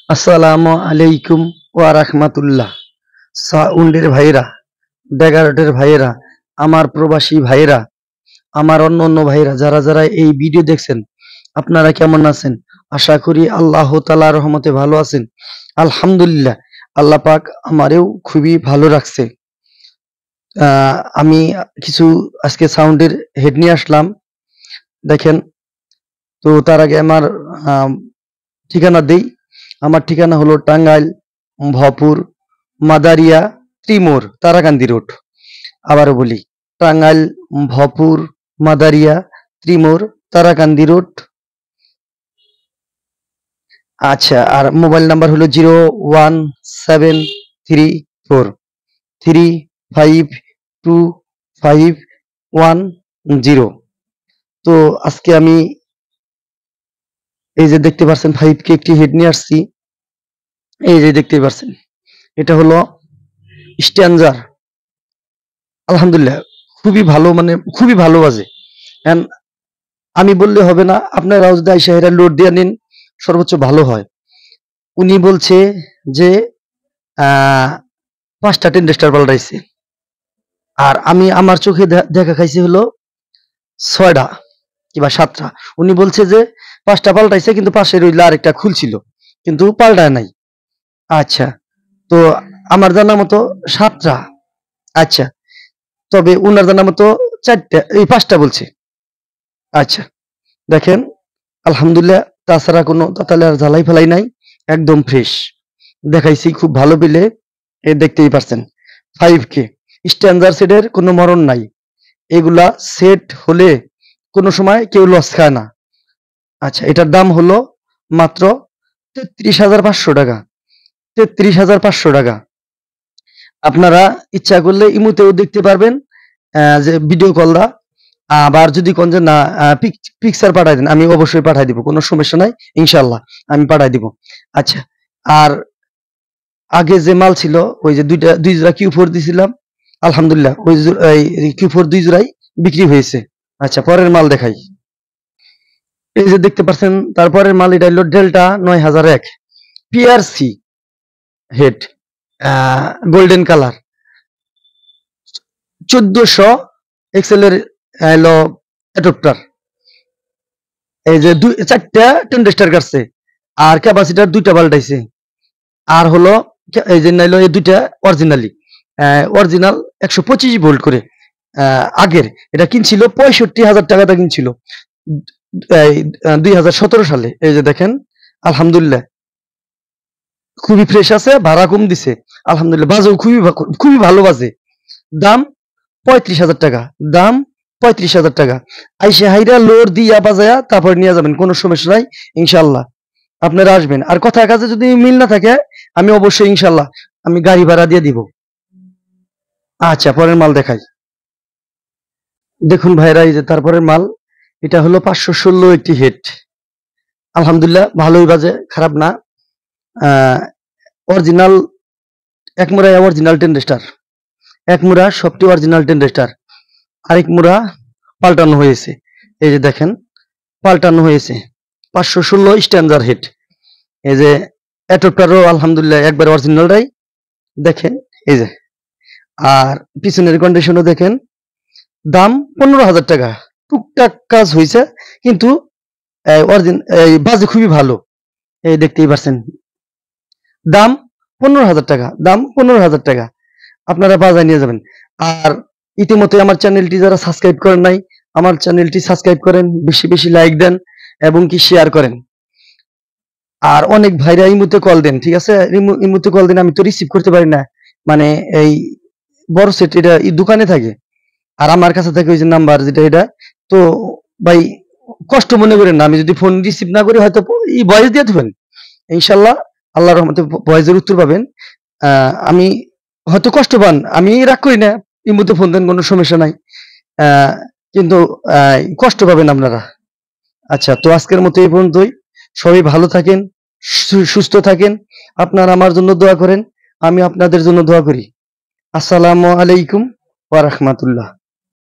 আসসালামু আলাইকুম ওয়া রাহমাতুল্লাহ। সাউন্ডের ভাইরা, ডেগারটের ভাইয়েরা, আমার প্রবাসী ভাইয়েরা, আমার অন্য ভাইয়েরা যারা যারা এই ভিডিও দেখছেন, আপনারা কেমন আছেন? আশা করি আল্লাহ তাআলার রহমতে ভালো আছেন। আলহামদুলিল্লাহ, আল্লাহ পাক আমারেও খুবই ভালো রাখছে। আমি কিছু আজকে সাউন্ডের হেড নিয়ে আসলাম, দেখেন। তো তার আগে আমার ঠিকানা দেই। আমার ঠিকানা হলো টাঙ্গাইল, ভপুর, মাদারিয়া, ত্রিমোর, তারাকান্দি রোড। আবারও বলি, টাঙ্গাইল, ভপুর, মাদারিয়া, ত্রিমোর, তারাকান্দি রোড। আচ্ছা, আর মোবাইল নাম্বার হলো 01734352510। তো আজকে আমি এই যে দেখতে পাচ্ছেন 5 কে একটি হেড নিয়ে আসছি। এই যে দেখতে পাচ্ছেন, এটা হলো স্ট্যান্ডার। আলহামদুলিল্লাহ, খুবই ভালো, মানে খুবই ভালো বাজে। And আমি বললে হবে না, আপনারাও যদি আইসা এরা লোড দিয়ে নিন, সর্বোচ্চ ভালো হয়। উনি বলছে যে 5টা টেন্ডেস্টার পাল্টাইছে, আর আমি আমার চোখে দেখা খাইছি হলো 6টা কিংবা 7টা। উনি বলছে যে 5টা পাল্টাইছে, কিন্তু পাশে রইল আরেকটা খুলছিল, কিন্তু পাল্টায় নাই। আচ্ছা, তো আমার জানা মতো 7টা। আচ্ছা, তবে উনার জানা মতো 4টা, এই 5টা বলছে। আচ্ছা, দেখেন, আলহামদুলিল্লাহ, তাছাড়া কোনো তাতালে আর জ্বালাই ফেলাই নাই, একদম ফ্রেশ দেখাইছি। খুব ভালো পেলে এ দেখতেই পারছেন। 5K স্ট্যান্ডার্ড সেটের কোনো মরণ নাই। এগুলা সেট হলে কোনো সময় কেউ লস খায় না। আচ্ছা, এটার দাম হলো মাত্র 33,500 টাকা। 33,500 টাকা। আপনারা ইচ্ছা করলে ইমুতেও দেখতে পারবেন, যে ভিডিও কলরা। আবার যদি কোন যে না পিকচার পাঠাই দেন, আমি অবশ্যই পাঠাই দিব, কোনো সমস্যা নাই, ইনশাল্লাহ আমি পাঠাই দিব। আচ্ছা, আর আগে যে মাল ছিল, ওই যে দুই জোড়া Q4 দিছিলাম, আলহামদুলিল্লাহ ওই Q4 দুই জোড়াই বিক্রি হয়েছে। আচ্ছা, পরের মাল দেখাই। এই যে দেখতে পাচ্ছেন, তারপরের মাল এটা হলো delta 9001 PRC head, golden colour, 1400 এক্সেলের হলো অ্যাডপ্টার। এই যে 4টা টেন্ডেস্টার কাটছে, আর ক্যাপাসিটার 2টা পাল্টাইছে। আর হলো এই যে নাইলো এই 2টা অরিজিনালি অরিজিনাল 125 ভোল্ট করে। আগের এটা কিনছিল 65,000 টাকাটা কিনছিল 2017 সালে। এই যে দেখেন, আলহামদুলিল্লাহ খুবই ফ্রেশ আছে, ভাড়া কম দিছে, আলহামদুলিল্লাহ বাজেও খুবই ভালো বাজে। দাম 35,000 টাকা। দাম 35,000 টাকা। আইসে হাইরা লোড দিয়া বাজায়া তারপর নিয়ে যাবেন, কোনো সমস্যা নাই, ইনশাল্লাহ আপনারা আসবেন। আর কথার কাছে যদি মিল না থাকে, আমি অবশ্যই ইনশাল্লাহ আমি গাড়ি ভাড়া দিয়ে দিব। আচ্ছা, পরের মাল দেখাই। দেখুন ভাইরা, এই যে তারপরের মাল, এটা হলো 516 একটি হেড। আলহামদুলিল্লাহ ভালোই বাজে, খারাপ না। অরিজিনাল এক মুড়া অরিজিনাল টেন্ডেস্টার, এক মুড়া সবটি অরিজিনাল টেন্ডেস্টার, আরেক মুড়া পাল্টানো হয়েছে। এই যে দেখেন, পাল্টানো হয়েছে। 516 স্ট্যান্ডার্ড হেড। এই যে এতটারও আলহামদুলিল্লাহ একবার অরিজিনালটাই দেখেন। এই যে, আর পিছনের কন্ডিশনও দেখেন। দাম 15,000 টাকা। টুকটাক কাজ হয়েছে, কিন্তু বাজে খুবই ভালো। এই দেখতেই পাচ্ছেন, দাম 15,000 টাকা। দাম 15,000 টাকা। আপনারা বাজায় নিয়ে যাবেন। আর ইতিমধ্যে আমার চ্যানেলটি যারা সাবস্ক্রাইব করেন নাই, আমার চ্যানেলটি সাবস্ক্রাইব করেন, বেশি বেশি লাইক দেন এবং কি শেয়ার করেন। আর অনেক ভাইরা এই মুহূর্তে কল দেন, ঠিক আছে, এই মুহূর্তে কল দেন, আমি তো রিসিভ করতে পারি না। মানে এই বড় সেট এটা এই দোকানে থাকে, আর আমার কাছে থাকে ওই যে নাম্বার যেটা, এটা তো ভাই কষ্ট মনে করেন না। আমি যদি ফোন রিসিভ না করি, হয়তো এই ভয়েস দিয়ে দেবেন, ইনশাল্লাহ আল্লাহর রহমতে ভয়েসের উত্তর পাবেন। আমি হয়তো কষ্ট পান, আমি রাগ করি না, এই মুহূর্তে ফোন দেন, কোনো সমস্যা নাই। কিন্তু কষ্ট পাবেন আপনারা। আচ্ছা, তো আজকের মতো এই পর্যন্তই। সবাই ভালো থাকেন, সুস্থ থাকেন। আপনারা আমার জন্য দোয়া করেন, আমি আপনাদের জন্য দোয়া করি। আসসালামু আলাইকুম ওয়া রাহমাতুল্লাহ।